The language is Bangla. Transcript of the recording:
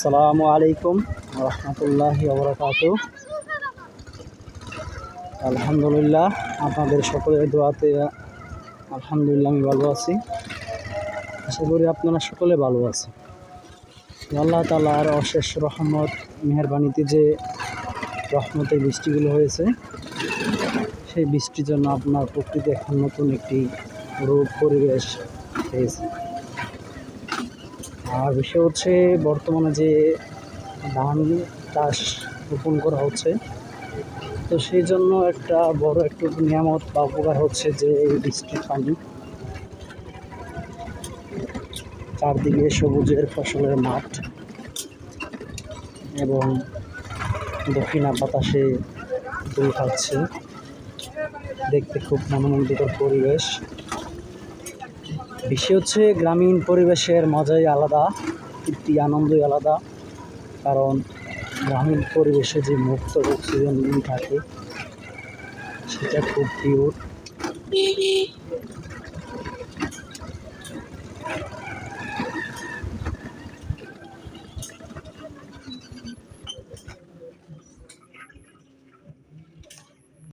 আসসালামু আলাইকুম রহমতুল্লাহি ওয়া বারাকাতুহু। আলহামদুলিল্লাহ, আপনাদের সকলের দোয়াতে আলহামদুলিল্লাহ আমি ভালো আছি। আশা করি আপনারা সকলে ভালো আছেন। আল্লাহ তাআলার অশেষ রহমত মেহেরবানিতে যে রহমতের বৃষ্টিগুলো হয়েছে, সেই বৃষ্টির জন্য আপনার প্রকৃতি এখন নতুন একটি রূপ পরিবেশ পেয়েছে। আর বিষয় হচ্ছে, বর্তমানে যে ধান চাষ রোপণ করা হচ্ছে, তো সেই জন্য একটা বড় একটু নিয়ামত বা উপকার হচ্ছে যে এই বৃষ্টির পানি। চারদিকে সবুজের ফসলের মাঠ এবং দক্ষিণা বাতাসে দুল খাচ্ছে, দেখতে খুব মনোমুগ্ধকর পরিবেশ। বিষয় হচ্ছে, গ্রামীণ পরিবেশের মজাই আলাদা, তৃপ্তি আনন্দই আলাদা। কারণ গ্রামীণ পরিবেশে যে মুক্ত অক্সিজেন থাকে, সেটা খুব পিওর।